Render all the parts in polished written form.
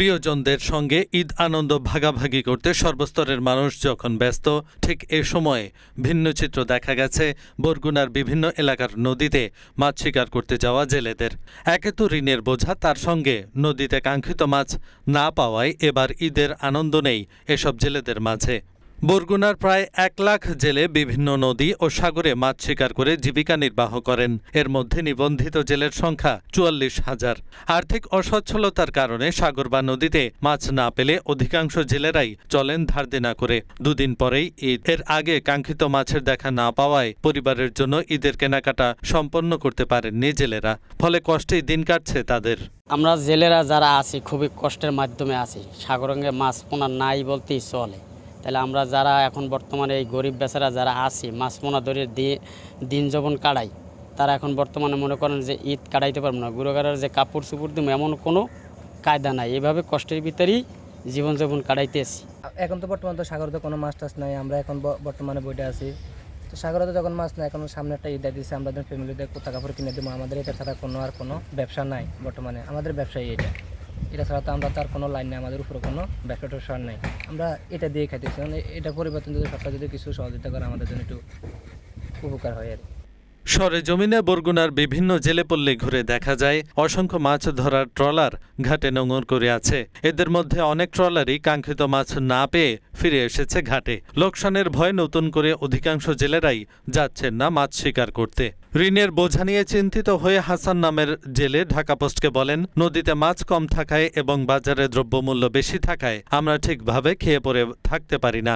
প্রিয়জনদের সঙ্গে ঈদ আনন্দ ভাগাভাগি করতে সর্বস্তরের মানুষ যখন ব্যস্ত, ঠিক এ সময়ে ভিন্ন চিত্র দেখা গেছে বরগুনার বিভিন্ন এলাকার নদীতে মাছ শিকার করতে যাওয়া জেলেদের। একে তো ঋণের বোঝা, তার সঙ্গে নদীতে কাঙ্ক্ষিত মাছ না পাওয়ায় এবার ঈদের আনন্দ নেই এসব জেলেদের মাঝে। বরগুনার প্রায় ১ লাখ জেলে বিভিন্ন নদী ও সাগরে মাছ শিকার করে জীবিকা নির্বাহ করেন। এর মধ্যে নিবন্ধিত জেলের সংখ্যা ৪৪,০০০। আর্থিক অসচ্ছলতার কারণে সাগর বা নদীতে মাছ না পেলে অধিকাংশ জেলেরাই চলেন ধার দেনা করে। দুদিন পরেই ঈদ। এর আগে কাঙ্ক্ষিত মাছের দেখা না পাওয়ায় পরিবারের জন্য ঈদের কেনাকাটা সম্পন্ন করতে পারেননি জেলেরা। ফলে কষ্টেই দিন কাটছে তাদের। আমরা জেলেরা যারা আছি খুবই কষ্টের মাধ্যমে আছি। সাগরঙ্গে মাছ পোনা নাই বলতেই চলে। তাহলে আমরা যারা এখন বর্তমানে এই গরিব বেচারা যারা আছি, মাছ পোনা ধরে দিন যখন কাটাই, তারা এখন বর্তমানে মনে করেন যে ঈদ কাটাইতে পারবো না, গুঁড়োগাড়ার যে কাপড় চুপড় দিব এমন কোনো কায়দা নাই। এভাবে কষ্টের ভিতরেই জীবনযাপন কাটাইতেছি। এখন তো বর্তমানে তো সাগরে তো কোনো মাছ টাছ নাই। আমরা এখন বর্তমানে বইটা আছি, তো সাগরে তো যখন মাছ নাই, এখন সামনে একটা ঈদ দিয়েছে, আমরা ফ্যামিলিতে কোথা কাপড় কিনে দেবো। আমাদের এটা ছাড়া কোনো ব্যবসা নাই বর্তমানে। আমাদের ব্যবসায়ী এটা ছাড়া তো আমরা তার কোনো লাইন নেই, আমাদের উপরে কোনো ব্যবসা টবসা নেই। আমরা এটা দিয়ে খাইতেছি। মানে এটা পরিবর্তন যদি সরকার যদি কিছু সহযোগিতা করে আমাদের জন্য একটু উপকার হয় আর। সরেজমিনে বরগুনার বিভিন্ন জেলেপল্লী ঘুরে দেখা যায় অসংখ্য মাছ ধরার ট্রলার ঘাটে নোঙর করে আছে। এদের মধ্যে অনেক ট্রলারই কাঙ্ক্ষিত মাছ না পেয়ে ফিরে এসেছে ঘাটে। লোকসানের ভয়ে নতুন করে অধিকাংশ জেলেরাই যাচ্ছেন না মাছ শিকার করতে। ঋণের বোঝা নিয়ে চিন্তিত হয়ে হাসান নামের জেলে ঢাকা পোস্টকে বলেন, নদীতে মাছ কম থাকায় এবং বাজারে দ্রব্যমূল্য বেশি থাকায় আমরা ঠিকভাবে খেয়ে পরে থাকতে পারি না।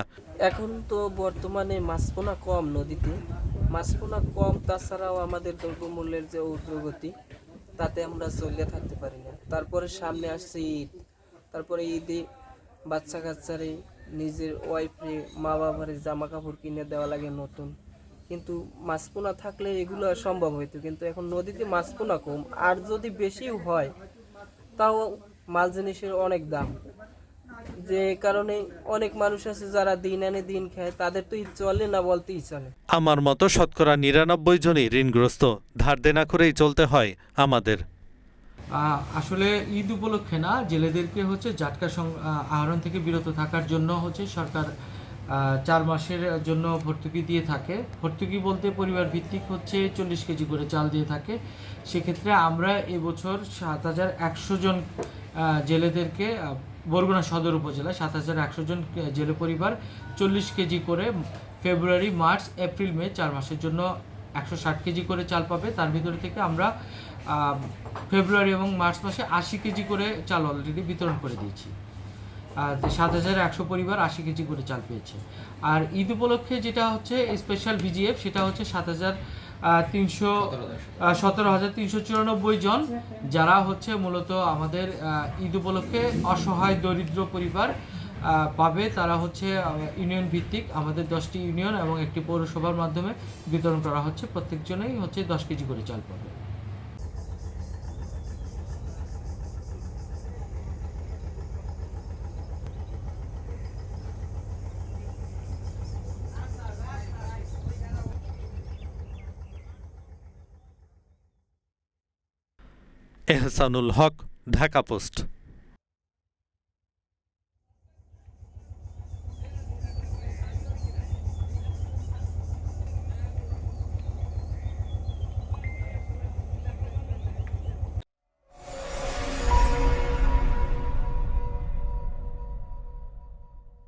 এখন তো বর্তমানে মাছপোনা কম, নদীতে মাছপোনা কম, তাছাড়াও আমাদের দ্রব্যমূল্যের যে ঊর্ধ্বগতি, তাতে আমরা চলিয়ে থাকতে পারি না। তারপরে সামনে আসছে ঈদ, তারপরে ঈদে বাচ্চা কাচ্চারে, নিজের ওয়াইফে, মা বাবারে জামা কাপড় কিনে দেওয়া লাগে নতুন। কিন্তু মাছপোনা থাকলে এগুলো সম্ভব হইতো, কিন্তু এখন নদীতে মাছপোনা কম, আর যদি বেশিও হয় তাও মাল জিনিসের অনেক দাম, যে কারণে অনেক মানুষ আছে যারা দিন আনে দিন খায়, তাদের তো চলে না বলতেই চলে। আমার মতো শতকরা ৯৯ জনই ঋণগ্রস্ত, ধার দেনা করেই চলতে হয় আমাদের। আসলে ঈদ উপলক্ষে না, জেলেদেরকে জাটকা আহরণ থেকে বিরত থাকার জন্য সরকার 4 মাসের জন্য ভর্তুকি দিয়ে থাকে। ভর্তুকি বলতে পরিবার ভিত্তিক 40 কেজি করে চাল দিয়ে থাকে। সেক্ষেত্রে আমরা এবছর ৭,১০০ জন জেলেদেরকে, বরগুনা সদর উপজেলায় ৭,১০০ জন জেলে পরিবার 40 কেজি করে ফেব্রুয়ারি, মার্চ, এপ্রিল, মে 4 মাসের জন্য 160 কেজি করে চাল পাবে। তার ভিতরে থেকে আমরা ফেব্রুয়ারি এবং মার্চ মাসে 80 কেজি করে চাল অলরেডি বিতরণ করে দিয়েছি। ৭,১০০ পরিবার 80 কেজি করে চাল পেয়েছে। আর ঈদ উপলক্ষে যেটা স্পেশাল ভিজিএফ, সেটা 17,394 জন, যারা মূলত আমাদের ঈদ উপলক্ষে অসহায় দরিদ্র পরিবার পাবে। তারা ইউনিয়ন ভিত্তিক, আমাদের 10টি ইউনিয়ন এবং একটি পৌরসভার মাধ্যমে বিতরণ করা হচ্ছে। প্রত্যেকজনেই 10 কেজি করে চাল পাবে। এহসানুল হক, ঢাকা পোস্ট।